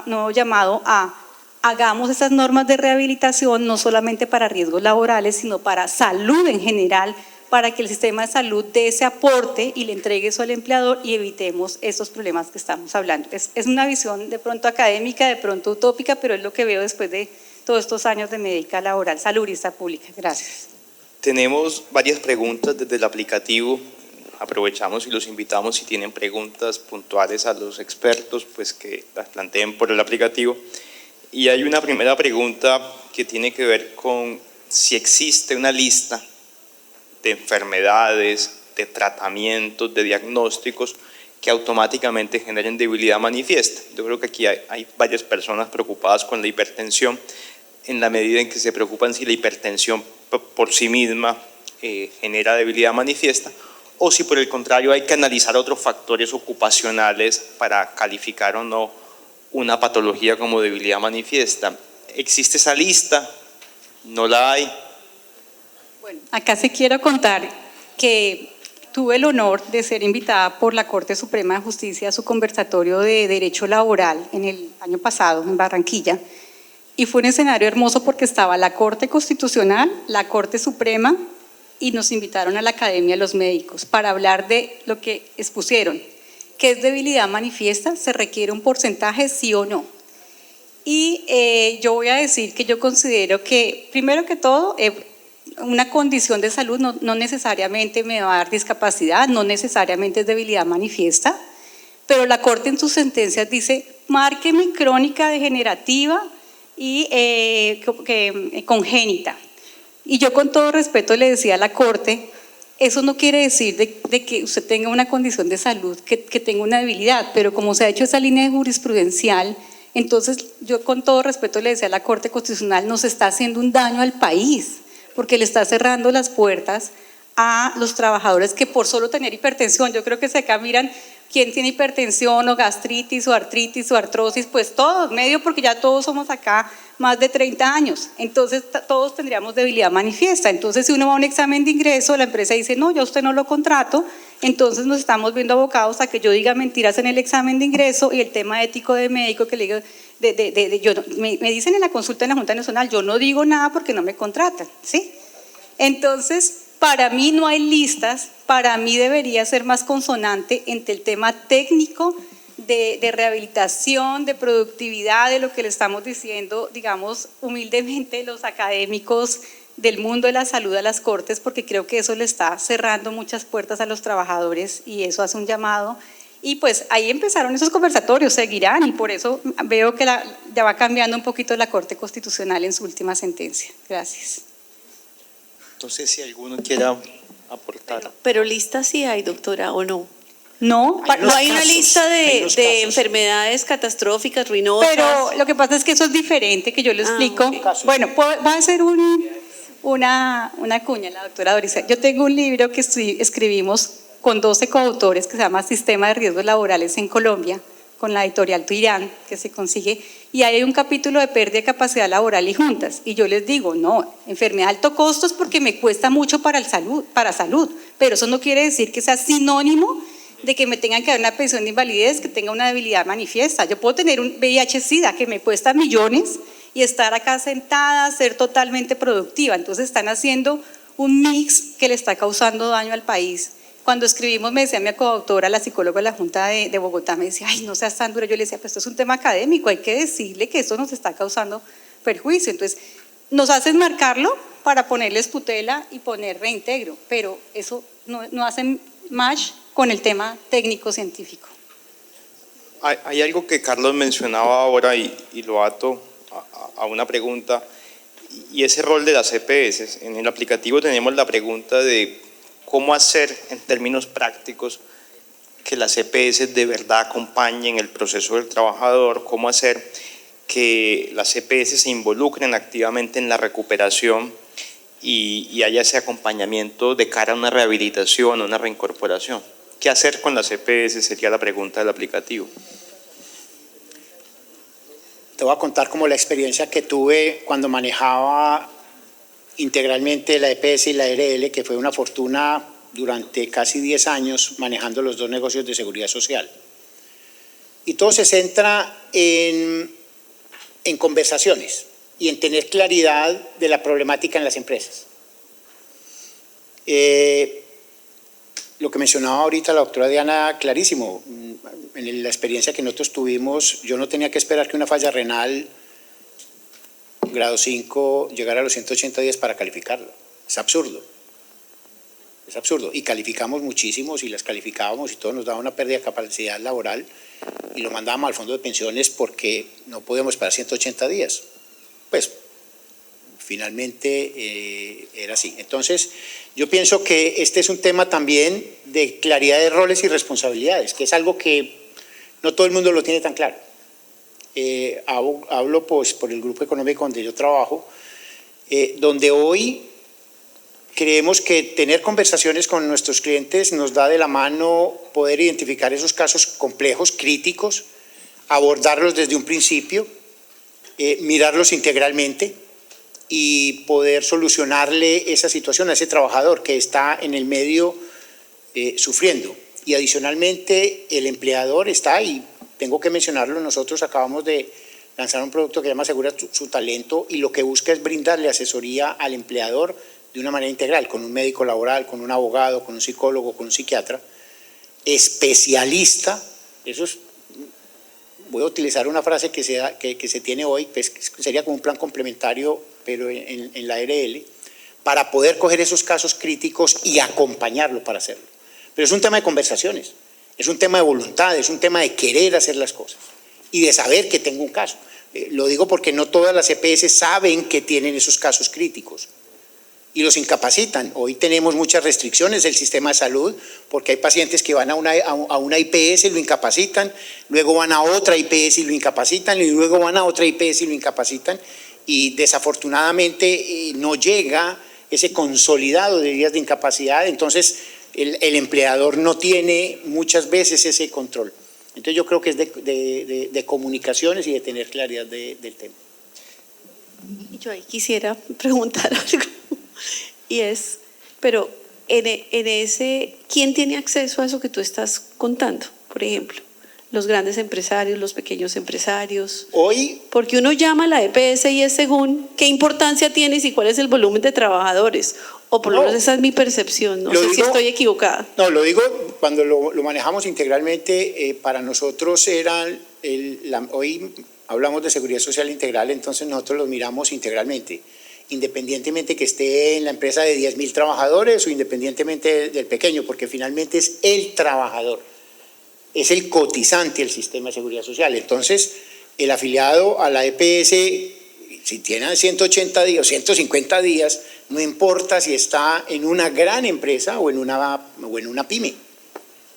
nuevo llamado a hagamos esas normas de rehabilitación no solamente para riesgos laborales, sino para salud en general, para que el sistema de salud dé ese aporte y le entregue eso al empleador y evitemos esos problemas que estamos hablando. Es una visión de pronto académica, de pronto utópica, pero es lo que veo después de todos estos años de médica laboral, saludista pública. Gracias. Tenemos varias preguntas desde el aplicativo. Aprovechamos y los invitamos, si tienen preguntas puntuales a los expertos, pues que las planteen por el aplicativo. Y hay una primera pregunta que tiene que ver con si existe una lista de enfermedades, de tratamientos, de diagnósticos que automáticamente generen debilidad manifiesta. Yo creo que aquí hay varias personas preocupadas con la hipertensión, en la medida en que se preocupan si la hipertensión por sí misma genera debilidad manifiesta, o si por el contrario hay que analizar otros factores ocupacionales para calificar o no una patología como debilidad manifiesta. ¿Existe esa lista? ¿No la hay? Bueno, acá sí quiero contar que tuve el honor de ser invitada por la Corte Suprema de Justicia a su conversatorio de Derecho Laboral en el año pasado en Barranquilla. Y fue un escenario hermoso porque estaba la Corte Constitucional, la Corte Suprema, y nos invitaron a la Academia de los Médicos para hablar de lo que expusieron. ¿Qué es debilidad manifiesta? ¿Se requiere un porcentaje, sí o no? Y yo voy a decir que yo considero que, primero que todo, una condición de salud no necesariamente me va a dar discapacidad, no necesariamente es debilidad manifiesta, pero la Corte en sus sentencias dice, márqueme crónica degenerativa y congénita. Y yo con todo respeto le decía a la Corte, eso no quiere decir de que usted tenga una condición de salud, que tenga una debilidad, pero como se ha hecho esa línea jurisprudencial, entonces yo con todo respeto le decía a la Corte Constitucional, nos está haciendo un daño al país, porque le está cerrando las puertas a los trabajadores que por solo tener hipertensión, yo creo que si acá miran quién tiene hipertensión o gastritis o artritis o artrosis, pues todos, medio porque ya todos somos acá más de 30 años, entonces todos tendríamos debilidad manifiesta. Entonces si uno va a un examen de ingreso, la empresa dice, no, yo a usted no lo contrato, entonces nos estamos viendo abocados a que yo diga mentiras en el examen de ingreso y el tema ético de médico que le digo, me dicen en la consulta en la Junta Nacional, yo no digo nada porque no me contratan, ¿sí? Entonces, para mí no hay listas, para mí debería ser más consonante entre el tema técnico de rehabilitación, de productividad, de lo que le estamos diciendo, digamos, humildemente los académicos del mundo de la salud a las Cortes, porque creo que eso le está cerrando muchas puertas a los trabajadores y eso hace un llamado. Y pues ahí empezaron esos conversatorios, seguirán, y por eso veo que ya va cambiando un poquito la Corte Constitucional en su última sentencia. Gracias. Entonces, si alguno quiera aportar. Pero lista sí hay, doctora, ¿o no? No, No hay una lista hay unos de casos. enfermedades catastróficas, ruinosas. pero lo que pasa es que eso es diferente, que yo le explico. ok. Bueno, va a ser una cuña la doctora Dorisa. Yo tengo un libro que escribimos con 12 coautores que se llama Sistema de Riesgos Laborales en Colombia, con la editorial Tuirán, que se consigue, y hay un capítulo de pérdida de capacidad laboral y juntas, y yo les digo, no, enfermedad de alto costo es porque me cuesta mucho para salud, pero eso no quiere decir que sea sinónimo de que me tengan que dar una pensión de invalidez, que tenga una debilidad manifiesta. Yo puedo tener un VIH-Sida que me cuesta millones y estar acá sentada, ser totalmente productiva, entonces están haciendo un mix que le está causando daño al país. Cuando escribimos, me decía mi coautora, la psicóloga de la Junta de Bogotá, me decía, ay, no seas tan dura. Yo le decía, pues esto es un tema académico, hay que decirle que esto nos está causando perjuicio. Entonces, nos hacen marcarlo para ponerles tutela y poner reintegro, pero eso no hace match con el tema técnico-científico. Hay algo que Carlos mencionaba ahora y lo ato a una pregunta, y ese rol de las EPS. En el aplicativo tenemos la pregunta de cómo hacer en términos prácticos que las EPS de verdad acompañen el proceso del trabajador, cómo hacer que las EPS se involucren activamente en la recuperación y haya ese acompañamiento de cara a una rehabilitación, a una reincorporación. ¿Qué hacer con las EPS? Sería la pregunta del aplicativo. Te voy a contar como la experiencia que tuve cuando manejaba integralmente la EPS y la ARL, que fue una fortuna durante casi 10 años manejando los dos negocios de seguridad social. Y todo se centra en conversaciones y en tener claridad de la problemática en las empresas. Lo que mencionaba ahorita la doctora Diana, clarísimo, en la experiencia que nosotros tuvimos, yo no tenía que esperar que una falla renal grado 5 llegara a los 180 días para calificarla. Es absurdo. Es absurdo. Y calificamos muchísimos y las calificábamos y todo nos daba una pérdida de capacidad laboral y lo mandábamos al fondo de pensiones porque no podíamos esperar 180 días. Pues finalmente era así. Entonces, yo pienso que este es un tema también de claridad de roles y responsabilidades, que es algo que no todo el mundo lo tiene tan claro. Hablo pues por el grupo económico donde yo trabajo, donde hoy creemos que tener conversaciones con nuestros clientes nos da de la mano poder identificar esos casos complejos, críticos, abordarlos desde un principio, mirarlos integralmente y poder solucionarle esa situación a ese trabajador que está en el medio sufriendo. Y adicionalmente el empleador está, y tengo que mencionarlo, nosotros acabamos de lanzar un producto que se llama Segura su Talento, y lo que busca es brindarle asesoría al empleador de una manera integral, con un médico laboral, con un abogado, con un psicólogo, con un psiquiatra, especialista. Eso es, voy a utilizar una frase que se tiene hoy, pues sería como un plan complementario, pero en la ARL, para poder coger esos casos críticos y acompañarlo para hacerlo. Pero es un tema de conversaciones, es un tema de voluntad, es un tema de querer hacer las cosas y de saber que tengo un caso. Lo digo porque no todas las EPS saben que tienen esos casos críticos y los incapacitan. Hoy tenemos muchas restricciones del sistema de salud porque hay pacientes que van a una IPS y lo incapacitan, luego van a otra IPS y lo incapacitan, y luego van a otra IPS y lo incapacitan, y desafortunadamente no llega ese consolidado de días de incapacidad. Entonces el empleador no tiene muchas veces ese control. Entonces yo creo que es de comunicaciones y de tener claridad del tema. Y yo ahí quisiera preguntar algo, y es, pero en ese, ¿quién tiene acceso a eso que tú estás contando? Por ejemplo, los grandes empresarios, los pequeños empresarios. Hoy, porque uno llama a la EPS y es según qué importancia tienes y cuál es el volumen de trabajadores, o por lo menos esa es mi percepción, no sé si estoy equivocada. No, lo digo cuando lo manejamos integralmente, para nosotros era, hoy hablamos de seguridad social integral, entonces nosotros lo miramos integralmente, independientemente que esté en la empresa de 10.000 trabajadores o independientemente del pequeño, porque finalmente es el trabajador, es el cotizante del sistema de seguridad social. Entonces, el afiliado a la EPS, si tiene 180 días o 150 días, no importa si está en una gran empresa o en una pyme.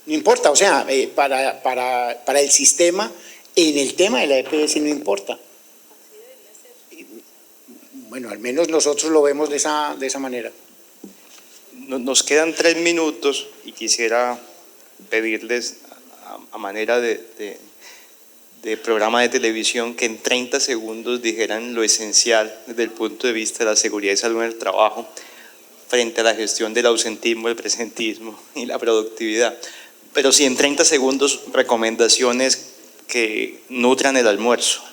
No importa, o sea, para el sistema, en el tema de la EPS no importa. Bueno, al menos nosotros lo vemos de esa manera. Nos quedan 3 minutos y quisiera pedirles a manera de programa de televisión que en 30 segundos dijeran lo esencial desde el punto de vista de la seguridad y salud en el trabajo frente a la gestión del ausentismo, el presentismo y la productividad. Pero sí, en 30 segundos, recomendaciones que nutran el almuerzo.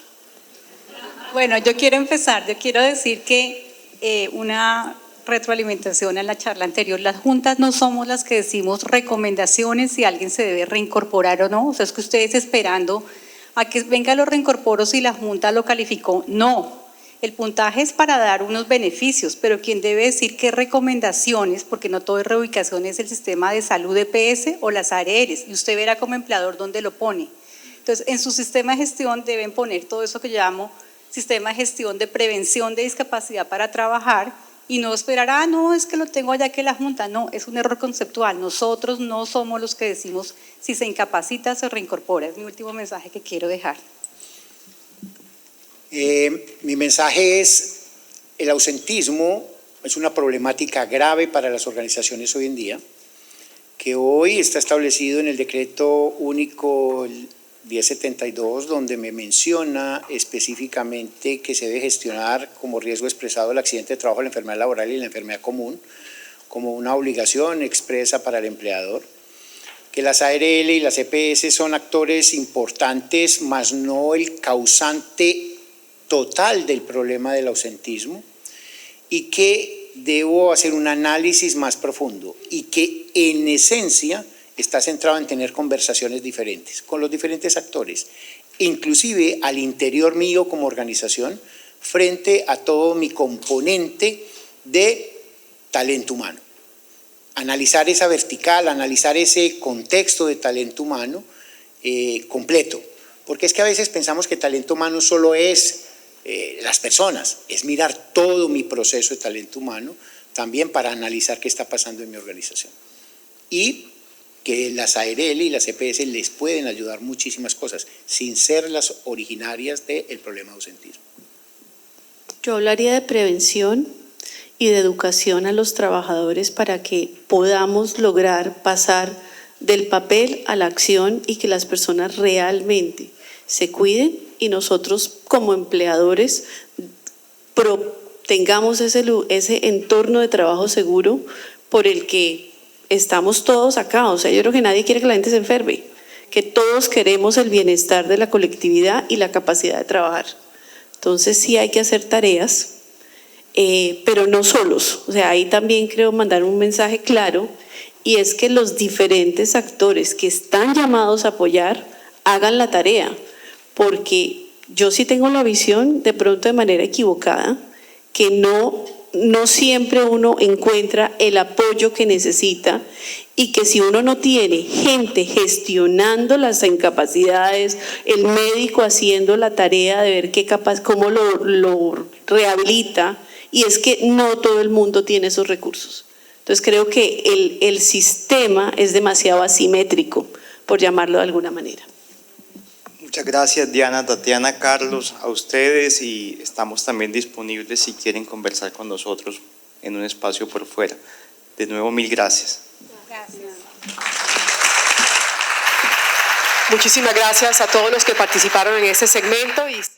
Bueno, yo quiero empezar, yo quiero decir que una retroalimentación a la charla anterior, las juntas no somos las que decimos recomendaciones si alguien se debe reincorporar o no, o sea, es que ustedes esperando a que venga los reincorporos y la junta lo calificó, no. El puntaje es para dar unos beneficios, pero quien debe decir qué recomendaciones, porque no todo es reubicación, es el sistema de salud EPS o las ARLs, y usted verá como empleador dónde lo pone. Entonces, en su sistema de gestión deben poner todo eso que yo llamo sistema de gestión de prevención de discapacidad para trabajar, y no esperar, no, es que lo tengo allá que la junta. No, es un error conceptual. Nosotros no somos los que decimos si se incapacita o se reincorpora. Es mi último mensaje que quiero dejar. Mi mensaje es: el ausentismo es una problemática grave para las organizaciones hoy en día, que hoy está establecido en el decreto único 1072, donde me menciona específicamente que se debe gestionar como riesgo expresado el accidente de trabajo, la enfermedad laboral y la enfermedad común, como una obligación expresa para el empleador, que las ARL y las EPS son actores importantes, mas no el causante total del problema del ausentismo, y que debo hacer un análisis más profundo y que en esencia está centrado en tener conversaciones diferentes con los diferentes actores, inclusive al interior mío como organización, frente a todo mi componente de talento humano. Analizar esa vertical, analizar ese contexto de talento humano completo, porque es que a veces pensamos que talento humano solo es las personas, es mirar todo mi proceso de talento humano también para analizar qué está pasando en mi organización. Y que las ARL y las EPS les pueden ayudar muchísimas cosas, sin ser las originarias del problema de ausentismo. Yo hablaría de prevención y de educación a los trabajadores para que podamos lograr pasar del papel a la acción y que las personas realmente se cuiden y nosotros como empleadores tengamos ese entorno de trabajo seguro por el que estamos todos acá, o sea, yo creo que nadie quiere que la gente se enferme, que todos queremos el bienestar de la colectividad y la capacidad de trabajar. Entonces sí hay que hacer tareas, pero no solos. O sea, ahí también creo mandar un mensaje claro, y es que los diferentes actores que están llamados a apoyar hagan la tarea, porque yo sí tengo la visión, de pronto de manera equivocada, que no siempre uno encuentra el apoyo que necesita, y que si uno no tiene gente gestionando las incapacidades, el médico haciendo la tarea de ver cómo lo rehabilita, y es que no todo el mundo tiene esos recursos. Entonces creo que el sistema es demasiado asimétrico, por llamarlo de alguna manera. Muchas gracias, Diana, Tatiana, Carlos, a ustedes, y estamos también disponibles si quieren conversar con nosotros en un espacio por fuera. De nuevo, mil gracias. Muchísimas gracias a todos los que participaron en este segmento.